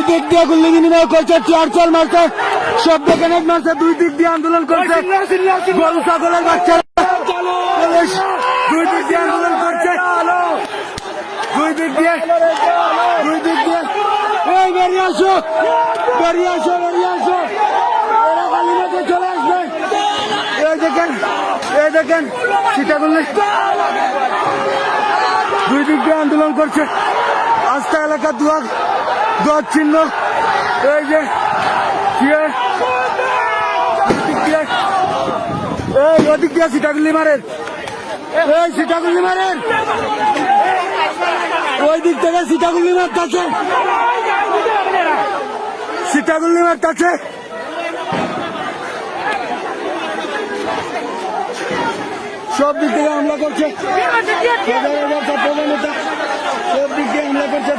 দিক দিয়ে গুলি বিনিময় করছে, চারচাল মারছে, শব্দ গ্রেনেড মারছে, দুই দিক দিয়ে আন্দোলন করছে। গরু ছাগলের বাচ্চারা পুলিশ দুই দিক দিয়ে আন্দোলন করছে, দুই দিক দিয়ে এই বেরিয়ে আসো, বেরিয়ে আসো, বেরিয়ে আসো, এরা কালীমাতে চলে আসবে। এই দেখেন সীতাকুণ্ডে দুই দিক দিয়ে আন্দোলন করছে। আস্থা এলাকা দুয়ার চিহ্ন, এই যে এই ওদিক দিয়ে সীতাকুণ্ডি মারেন, এই সীতাকুণ্ডি মারেন, ওই দিক থেকে সীতাকুণ্ডি মারতেছে, সীতাকুণ্ডি মারতেছে। সব দিক থেকে হামলা করছে, সব দিক দিয়ে হামলা করছে।